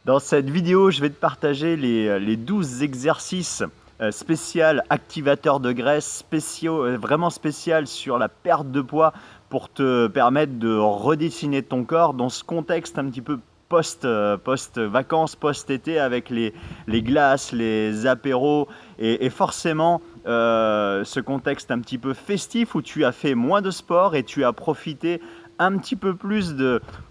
Dans cette vidéo, je vais te partager les 12 exercices spécial activateurs de graisse, spéciaux, vraiment spécial sur la perte de poids pour te permettre de redessiner ton corps dans ce contexte un petit peu post-vacances, post-été avec les glaces, les apéros et forcément ce contexte un petit peu festif où tu as fait moins de sport et tu as profité un petit peu plus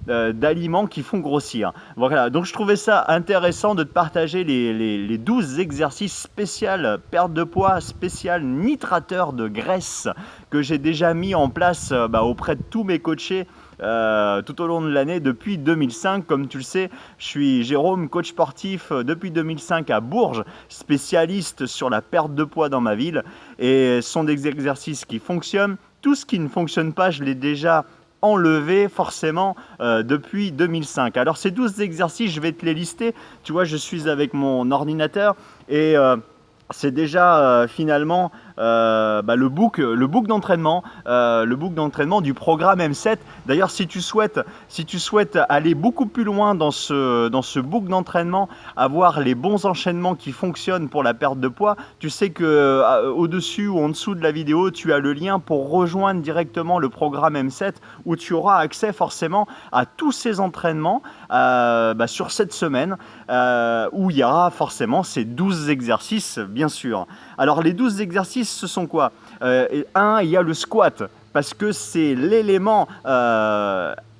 d'aliments qui font grossir. Voilà, donc je trouvais ça intéressant de te partager les 12 exercices spécial perte de poids, spécial nitrateur de graisse que j'ai déjà mis en place auprès de tous mes coachés tout au long de l'année depuis 2005. Comme tu le sais, je suis Jérôme, coach sportif depuis 2005 à Bourges, spécialiste sur la perte de poids dans ma ville, et ce sont des exercices qui fonctionnent. Tout ce qui ne fonctionne pas, je l'ai déjà enlevé forcément depuis 2005. Alors ces 12 exercices, je vais te les lister. Tu vois, je suis avec mon ordinateur et c'est déjà finalement le book d'entraînement du programme M7. D'ailleurs, si tu souhaites aller beaucoup plus loin dans ce book d'entraînement, avoir les bons enchaînements qui fonctionnent pour la perte de poids, tu sais que au-dessus ou en dessous de la vidéo, tu as le lien pour rejoindre directement le programme M7 où tu auras accès forcément à tous ces entraînements sur cette semaine où il y aura forcément ces 12 exercices, bien sûr. Alors les 12 exercices, ce sont quoi? Il y a le squat, parce que c'est l'élément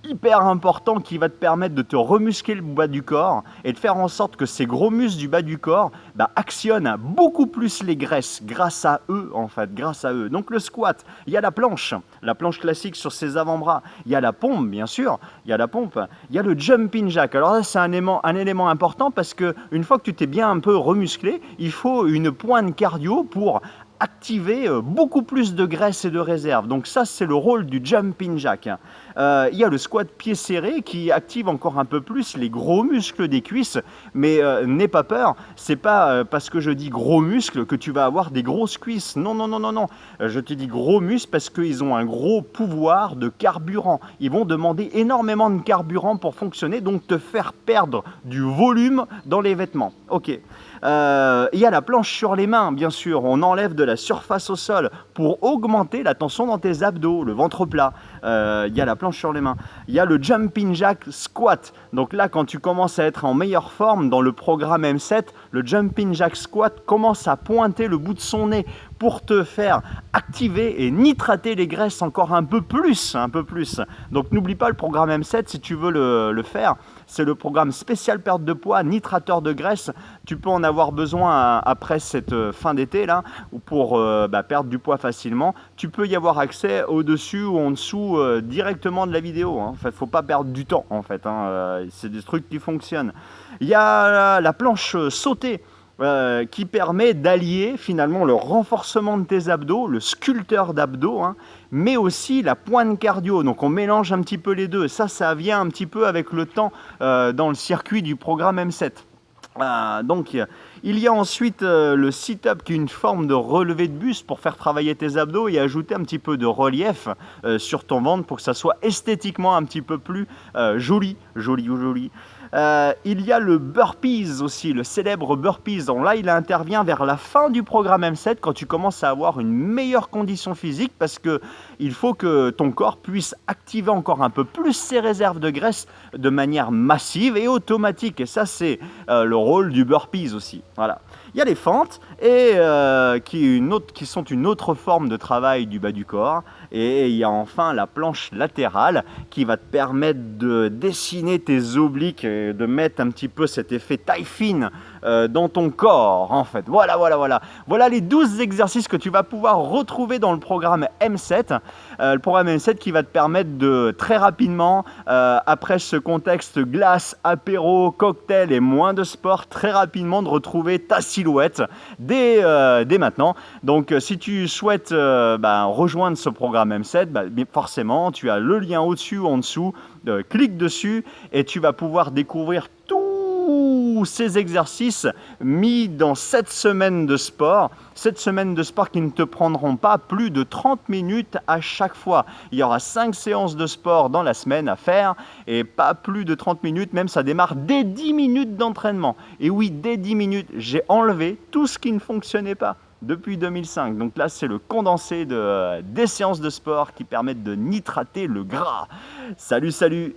hyper important qui va te permettre de te remuscler le bas du corps et de faire en sorte que ces gros muscles du bas du corps actionnent beaucoup plus les graisses grâce à eux en fait, grâce à eux. Donc le squat, il y a la planche classique sur ses avant-bras, il y a la pompe bien sûr, il y a le jumping jack. Alors là c'est un élément important parce que une fois que tu t'es bien un peu remusclé, il faut une pointe cardio pour activer beaucoup plus de graisse et de réserve. Donc ça, c'est le rôle du jumping jack. Il y a le squat pied serré qui active encore un peu plus les gros muscles des cuisses, mais n'aie pas peur, c'est pas parce que je dis gros muscles que tu vas avoir des grosses cuisses. Non, non, non, non, non. Je te dis gros muscles parce qu'ils ont un gros pouvoir de carburant. Ils vont demander énormément de carburant pour fonctionner, donc te faire perdre du volume dans les vêtements. Ok. Il y a la planche sur les mains, bien sûr. On enlève de la surface au sol pour augmenter la tension dans tes abdos, le ventre plat. Il y a la planche sur les mains. Il y a le jumping jack squat. Donc là, quand tu commences à être en meilleure forme dans le programme M7, le jumping jack squat commence à pointer le bout de son nez pour te faire activer et nitrater les graisses encore un peu plus. Donc n'oublie pas le programme M7 si tu veux le faire. C'est le programme spécial perte de poids, nitrateur de graisse. Tu peux en avoir besoin après cette fin d'été là, pour perdre du poids facilement. Tu peux y avoir accès au-dessus ou en dessous directement de la vidéo. En fait, faut pas perdre du temps. En fait, c'est des trucs qui fonctionnent. Il y a la planche sautée. Qui permet d'allier finalement le renforcement de tes abdos, le sculpteur d'abdos, mais aussi la pointe cardio. Donc on mélange un petit peu les deux. Ça vient un petit peu avec le temps dans le circuit du programme M7. Donc il y a ensuite le sit-up qui est une forme de relevé de buste pour faire travailler tes abdos et ajouter un petit peu de relief sur ton ventre pour que ça soit esthétiquement un petit peu plus joli. Il y a le burpees aussi, le célèbre burpees. Donc là, il intervient vers la fin du programme M7 quand tu commences à avoir une meilleure condition physique parce que il faut que ton corps puisse activer encore un peu plus ses réserves de graisse de manière massive et automatique. Et ça, c'est le rôle du burpees aussi. Voilà. Il y a les fentes et qui sont une autre forme de travail du bas du corps. Et il y a enfin la planche latérale qui va te permettre de dessiner tes obliques et de mettre un petit peu cet effet taille fine dans ton corps en fait. Voilà les 12 exercices que tu vas pouvoir retrouver dans le programme M7. Le programme M7 qui va te permettre de très rapidement, après ce contexte glace, apéro, cocktail et moins de sport, très rapidement de retrouver ta silhouette dès maintenant. Donc si tu souhaites rejoindre ce programme M7, forcément tu as le lien au-dessus ou en dessous, clique dessus et tu vas pouvoir découvrir tous tous ces exercices mis dans 7 semaines de sport. 7 semaines de sport qui ne te prendront pas plus de 30 minutes à chaque fois. Il y aura 5 séances de sport dans la semaine à faire et pas plus de 30 minutes, même ça démarre dès 10 minutes d'entraînement. Et oui, dès 10 minutes, j'ai enlevé tout ce qui ne fonctionnait pas depuis 2005. Donc là, c'est le condensé des séances de sport qui permettent de nitrater le gras. Salut, salut!